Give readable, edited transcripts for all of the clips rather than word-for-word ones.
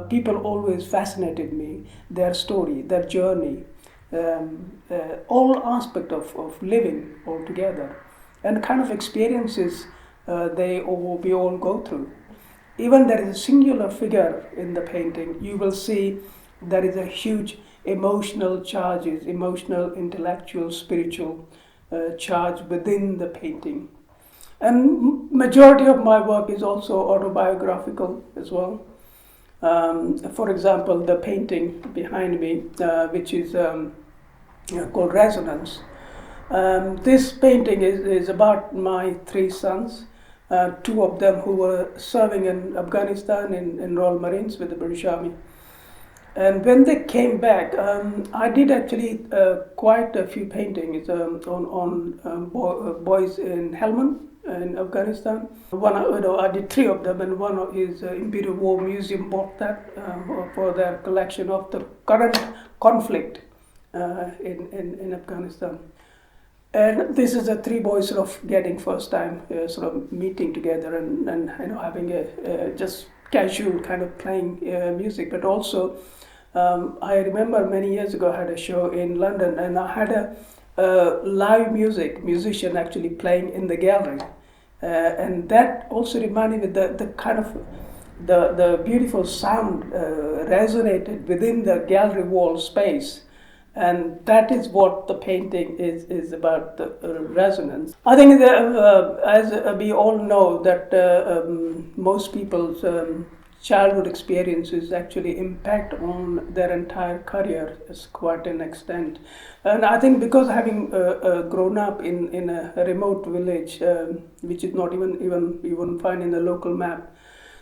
People always fascinated me, their story, their journey, all aspect of living altogether, and kind of experiences we all go through. Even there is a singular figure in the painting, you will see there is a huge emotional charges, emotional, intellectual, spiritual charge within the painting. And majority of my work is also autobiographical as well. For example, the painting behind me, which is called Resonance. This painting is about my three sons, two of them who were serving in Afghanistan in Royal Marines with the British Army. And when they came back, I did actually quite a few paintings on boys in Helmand in Afghanistan. I did three of them, and one is Imperial War Museum bought that for their collection of the current conflict in Afghanistan. And this is the three boys sort of getting first time sort of meeting together and having a just casual kind of playing music. But also, I remember many years ago I had a show in London, and I had a live musician actually playing in the gallery, and that also reminded me the kind of the beautiful sound resonated within the gallery wall space. And that is what the painting is about, the resonance. I think that, as we all know, that most people's childhood experiences actually impact on their entire career as quite an extent. And I think because having grown up in a remote village, which is not even you wouldn't find in the local map,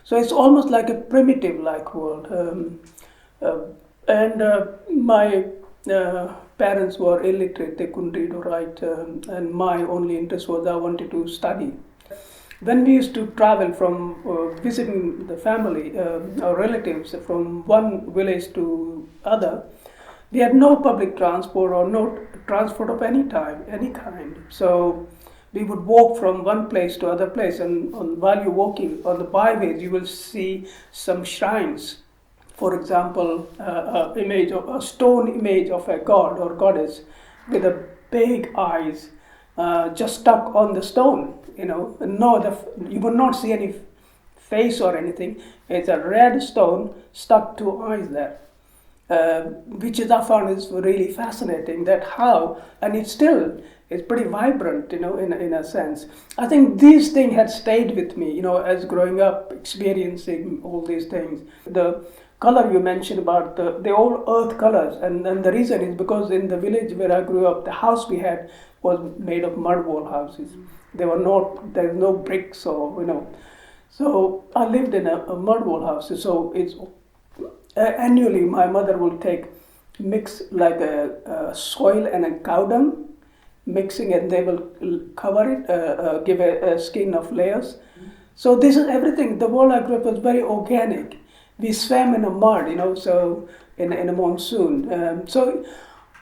so it's almost like a primitive like world. My parents were illiterate, they couldn't read or write, and my only interest was I wanted to study. When we used to travel from visiting the family, our relatives from one village to other, we had no public transport or no transport of any kind. So we would walk from one place to other place, and while you're walking on the byways, you will see some shrines. For example, a stone image of a god or goddess with a big eyes just stuck on the stone. You would not see any face or anything. It's a red stone stuck to eyes there, which I found is really fascinating. That how, and it's pretty vibrant, in a sense. I think these things had stayed with me, as growing up, experiencing all these things. The color you mentioned about they're all earth colors, and the reason is because in the village where I grew up, the house we had was made of mud wall houses. There's no bricks or So I lived in a mud wall house. So it's annually my mother will mix like a soil and a cow dung, mixing, and they will cover it, give a skin of layers. So this is everything. The world I grew up was very organic. We swam in the mud, so in a monsoon. So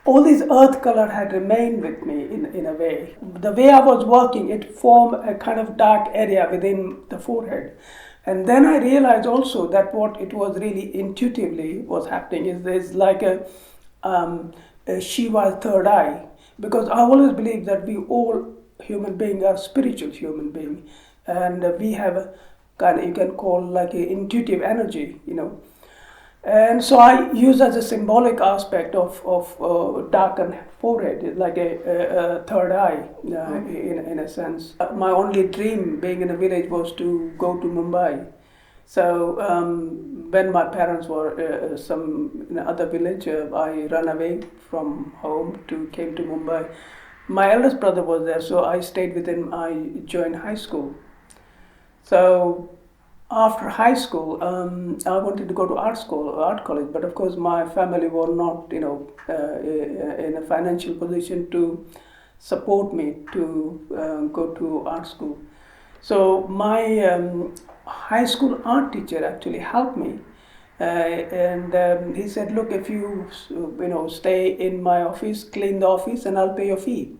all this earth color had remained with me in a way. The way I was working, it formed a kind of dark area within the forehead. And then I realized also that what it was really intuitively was happening is there's like a Shiva's third eye. Because I always believe that we all human beings are spiritual human beings. And we have a kind of, you can call like an intuitive energy, And so I use as a symbolic aspect of darkened forehead, like a third eye, in a sense. My only dream being in a village was to go to Mumbai. So when my parents were in other village, I ran away from home came to Mumbai. My eldest brother was there, so I stayed with him. I joined high school. So after high school, I wanted to go to art college, but of course my family were not, in a financial position to support me to go to art school. So my high school art teacher actually helped me, and he said, "Look, if you stay in my office, clean the office, and I'll pay your fee."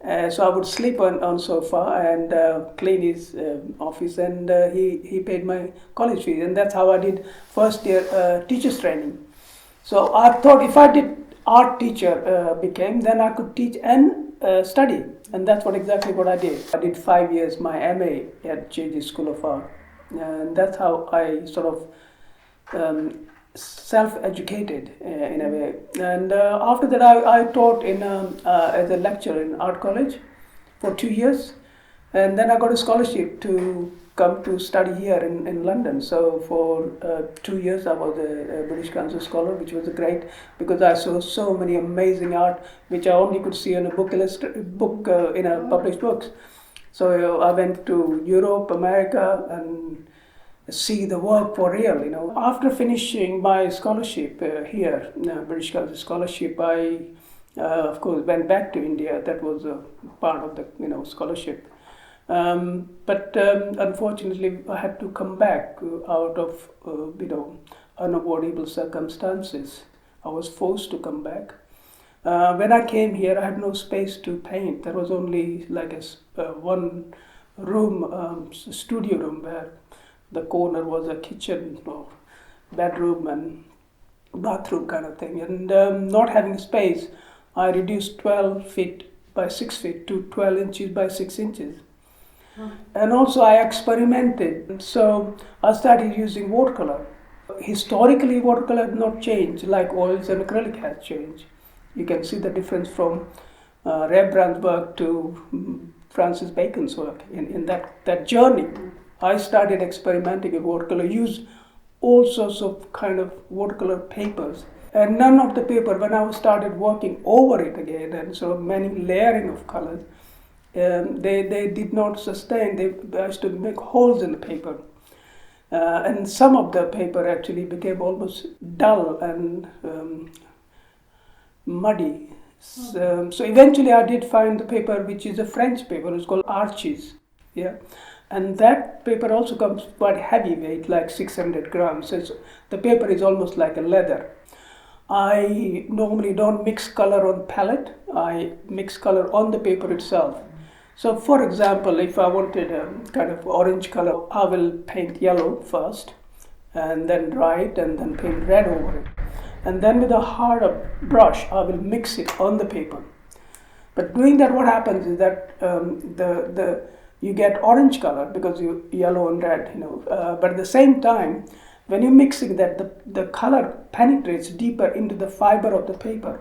So I would sleep on sofa and clean his office, and he paid my college fees, and that's how I did first year teachers training. So I thought if I did art teacher became, then I could teach and study, and that's exactly what I did. I did 5 years my MA at JG School of Art, and that's how I sort of self-educated in a way. And after that, I taught in as a lecturer in art college for 2 years, and then I got a scholarship to come to study here in London. So for 2 years, I was a British Council scholar, which was great because I saw so many amazing art which I only could see in a book in a published books. So I went to Europe, America, and see the work for real, you know. After finishing my scholarship here, British Council scholarship, I of course went back to India. That was a part of the scholarship. But unfortunately, I had to come back out of unavoidable circumstances. I was forced to come back. When I came here, I had no space to paint. There was only like a one room, studio room, where the corner was a kitchen or bedroom and bathroom kind of thing. And not having space, I reduced 12 feet by 6 feet to 12 inches by 6 inches. And also I experimented. So I started using watercolor. Historically, watercolor has not changed like oils and acrylic has changed. You can see the difference from Rembrandt's work to Francis Bacon's work in that journey. I started experimenting with watercolor, used all sorts of kind of watercolor papers. And none of the paper, when I started working over it again, and so many layering of colors, they did not sustain. I used to make holes in the paper. And some of the paper actually became almost dull and muddy. So eventually I did find the paper, which is a French paper. It's called Arches. Yeah. And that paper also comes quite heavyweight, like 600 grams. So the paper is almost like a leather. I normally don't mix color on palette. I mix color on the paper itself. So for example, if I wanted a kind of orange color, I will paint yellow first, and then dry it, and then paint red over it. And then with a harder brush, I will mix it on the paper. But doing that, what happens is that you get orange color because you yellow and red, but at the same time, when you're mixing that, the color penetrates deeper into the fiber of the paper.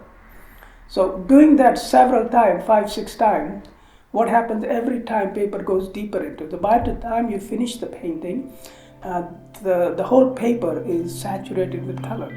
So doing that several times, 5-6 times, what happens every time paper goes deeper into it. By the time you finish the painting, the whole paper is saturated with color.